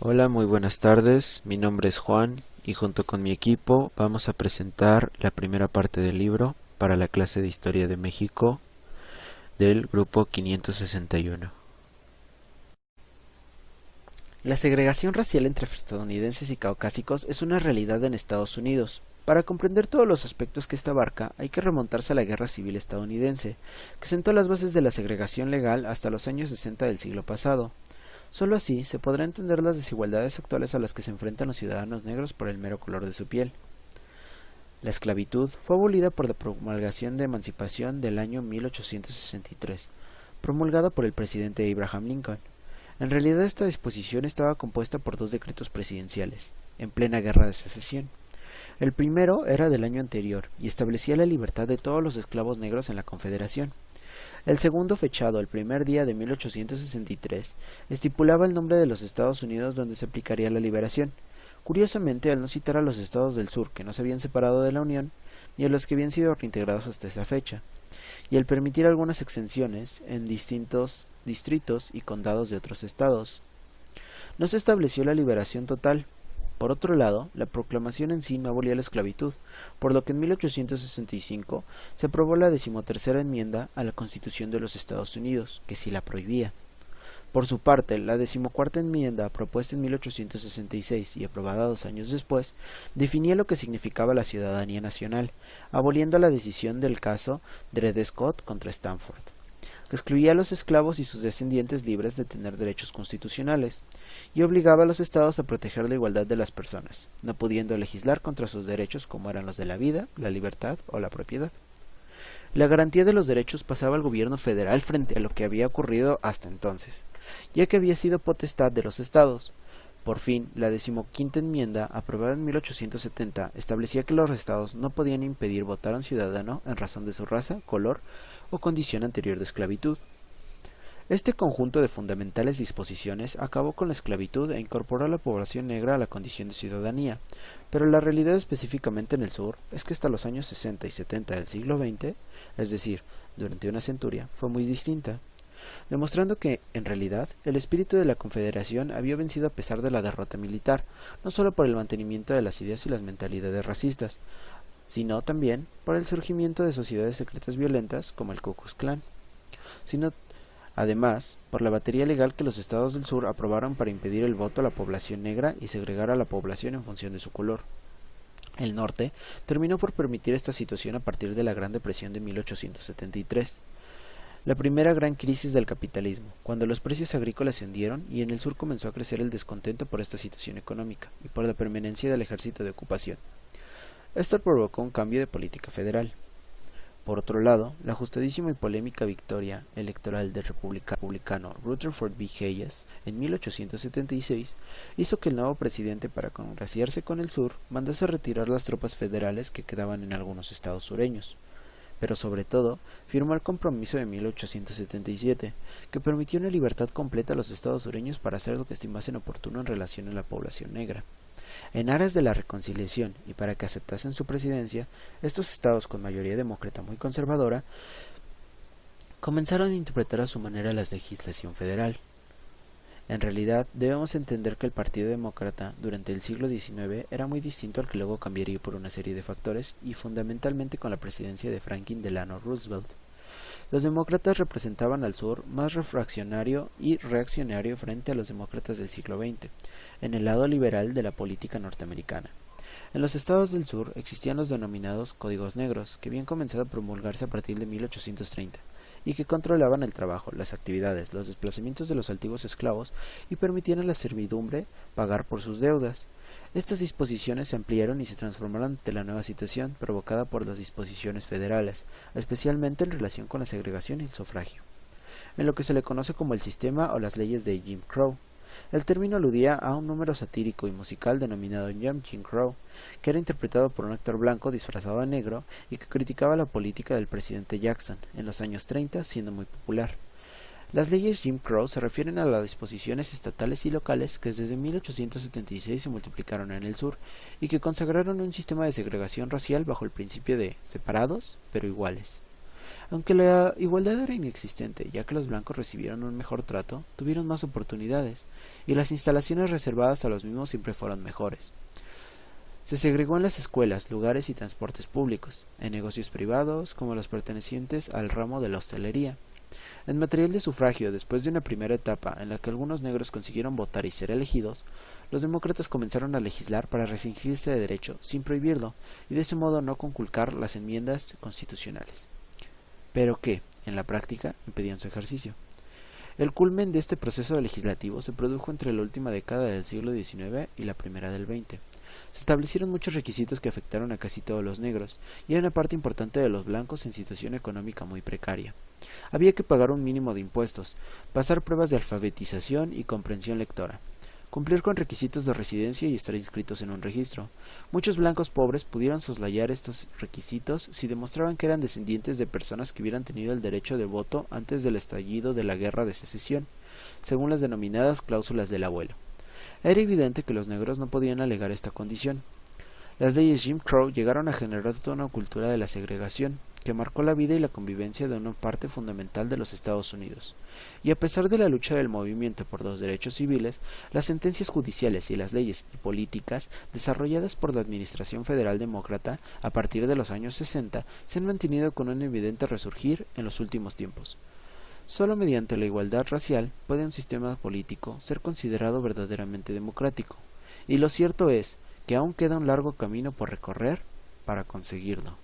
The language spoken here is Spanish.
Hola, muy buenas tardes. Mi nombre es Juan y junto con mi equipo vamos a presentar la primera parte del libro para la clase de Historia de México del grupo 561. La segregación racial entre estadounidenses y caucásicos es una realidad en Estados Unidos. Para comprender todos los aspectos que esta abarca, hay que remontarse a la Guerra Civil estadounidense, que sentó las bases de la segregación legal hasta los años 60 del siglo pasado. Solo así se podrá entender las desigualdades actuales a las que se enfrentan los ciudadanos negros por el mero color de su piel. La esclavitud fue abolida por la promulgación de emancipación del año 1863, promulgada por el presidente Abraham Lincoln. En realidad esta disposición estaba compuesta por dos decretos presidenciales, en plena guerra de secesión. El primero era del año anterior y establecía la libertad de todos los esclavos negros en la Confederación. El segundo, fechado el primer día de 1863, estipulaba el nombre de los Estados Unidos donde se aplicaría la liberación. Curiosamente, al no citar a los estados del sur que no se habían separado de la Unión, ni a los que habían sido reintegrados hasta esa fecha, y al permitir algunas exenciones en distintos distritos y condados de otros estados. No se estableció la liberación total. Por otro lado, la proclamación en sí no abolía la esclavitud, por lo que en 1865 se aprobó la 13ª enmienda a la Constitución de los Estados Unidos, que sí la prohibía. Por su parte, la 14ª enmienda, propuesta en 1866 y aprobada 2 años después, definía lo que significaba la ciudadanía nacional, aboliendo la decisión del caso Dred Scott contra Stanford, que excluía a los esclavos y sus descendientes libres de tener derechos constitucionales, y obligaba a los estados a proteger la igualdad de las personas, no pudiendo legislar contra sus derechos como eran los de la vida, la libertad o la propiedad. La garantía de los derechos pasaba al gobierno federal frente a lo que había ocurrido hasta entonces, ya que había sido potestad de los estados. Por fin, la 15ª enmienda, aprobada en 1870, establecía que los estados no podían impedir votar a un ciudadano en razón de su raza, color o condición anterior de esclavitud. Este conjunto de fundamentales disposiciones acabó con la esclavitud e incorporó a la población negra a la condición de ciudadanía, pero la realidad específicamente en el sur es que hasta los años 60 y 70 del siglo XX, es decir, durante una centuria, fue muy distinta, demostrando que, en realidad, el espíritu de la Confederación había vencido a pesar de la derrota militar, no solo por el mantenimiento de las ideas y las mentalidades racistas, sino también por el surgimiento de sociedades secretas violentas como el Ku Klux Klan, sino además por la batería legal que los estados del sur aprobaron para impedir el voto a la población negra y segregar a la población en función de su color. El norte terminó por permitir esta situación a partir de la Gran Depresión de 1873, la primera gran crisis del capitalismo, cuando los precios agrícolas se hundieron y en el sur comenzó a crecer el descontento por esta situación económica y por la permanencia del ejército de ocupación. Esto provocó un cambio de política federal. Por otro lado, la ajustadísima y polémica victoria electoral del republicano Rutherford B. Hayes en 1876 hizo que el nuevo presidente, para congraciarse con el sur, mandase retirar las tropas federales que quedaban en algunos estados sureños. Pero sobre todo, firmó el Compromiso de 1877, que permitió una libertad completa a los estados sureños para hacer lo que estimasen oportuno en relación a la población negra. En aras de la reconciliación y para que aceptasen su presidencia, estos estados con mayoría demócrata muy conservadora comenzaron a interpretar a su manera la legislación federal. En realidad, debemos entender que el Partido Demócrata durante el siglo XIX era muy distinto al que luego cambiaría por una serie de factores y fundamentalmente con la presidencia de Franklin Delano Roosevelt. Los demócratas representaban al sur más refraccionario y reaccionario frente a los demócratas del siglo XX, en el lado liberal de la política norteamericana. En los estados del sur existían los denominados códigos negros, que habían comenzado a promulgarse a partir de 1830, y que controlaban el trabajo, las actividades, los desplazamientos de los antiguos esclavos y permitían a la servidumbre pagar por sus deudas. Estas disposiciones se ampliaron y se transformaron ante la nueva situación provocada por las disposiciones federales, especialmente en relación con la segregación y el sufragio, en lo que se le conoce como el sistema o las leyes de Jim Crow. El término aludía a un número satírico y musical denominado Jim Crow, que era interpretado por un actor blanco disfrazado de negro y que criticaba la política del presidente Jackson en los años 30, siendo muy popular. Las leyes Jim Crow se refieren a las disposiciones estatales y locales que desde 1876 se multiplicaron en el sur y que consagraron un sistema de segregación racial bajo el principio de separados pero iguales. Aunque la igualdad era inexistente, ya que los blancos recibieron un mejor trato, tuvieron más oportunidades, y las instalaciones reservadas a los mismos siempre fueron mejores. Se segregó en las escuelas, lugares y transportes públicos, en negocios privados, como los pertenecientes al ramo de la hostelería. En material de sufragio, después de una primera etapa en la que algunos negros consiguieron votar y ser elegidos, los demócratas comenzaron a legislar para restringir este derecho sin prohibirlo y de ese modo no conculcar las enmiendas constitucionales, pero que, en la práctica, impedían su ejercicio. El culmen de este proceso legislativo se produjo entre la última década del siglo XIX y la primera del XX. Se establecieron muchos requisitos que afectaron a casi todos los negros, y a una parte importante de los blancos en situación económica muy precaria. Había que pagar un mínimo de impuestos, pasar pruebas de alfabetización y comprensión lectora, cumplir con requisitos de residencia y estar inscritos en un registro. Muchos blancos pobres pudieron soslayar estos requisitos si demostraban que eran descendientes de personas que hubieran tenido el derecho de voto antes del estallido de la Guerra de Secesión, según las denominadas cláusulas del abuelo. Era evidente que los negros no podían alegar esta condición. Las leyes Jim Crow llegaron a generar toda una cultura de la segregación, que marcó la vida y la convivencia de una parte fundamental de los Estados Unidos. Y a pesar de la lucha del movimiento por los derechos civiles, las sentencias judiciales y las leyes y políticas desarrolladas por la Administración Federal Demócrata a partir de los años 60 se han mantenido con un evidente resurgir en los últimos tiempos. Solo mediante la igualdad racial puede un sistema político ser considerado verdaderamente democrático, y lo cierto es que aún queda un largo camino por recorrer para conseguirlo.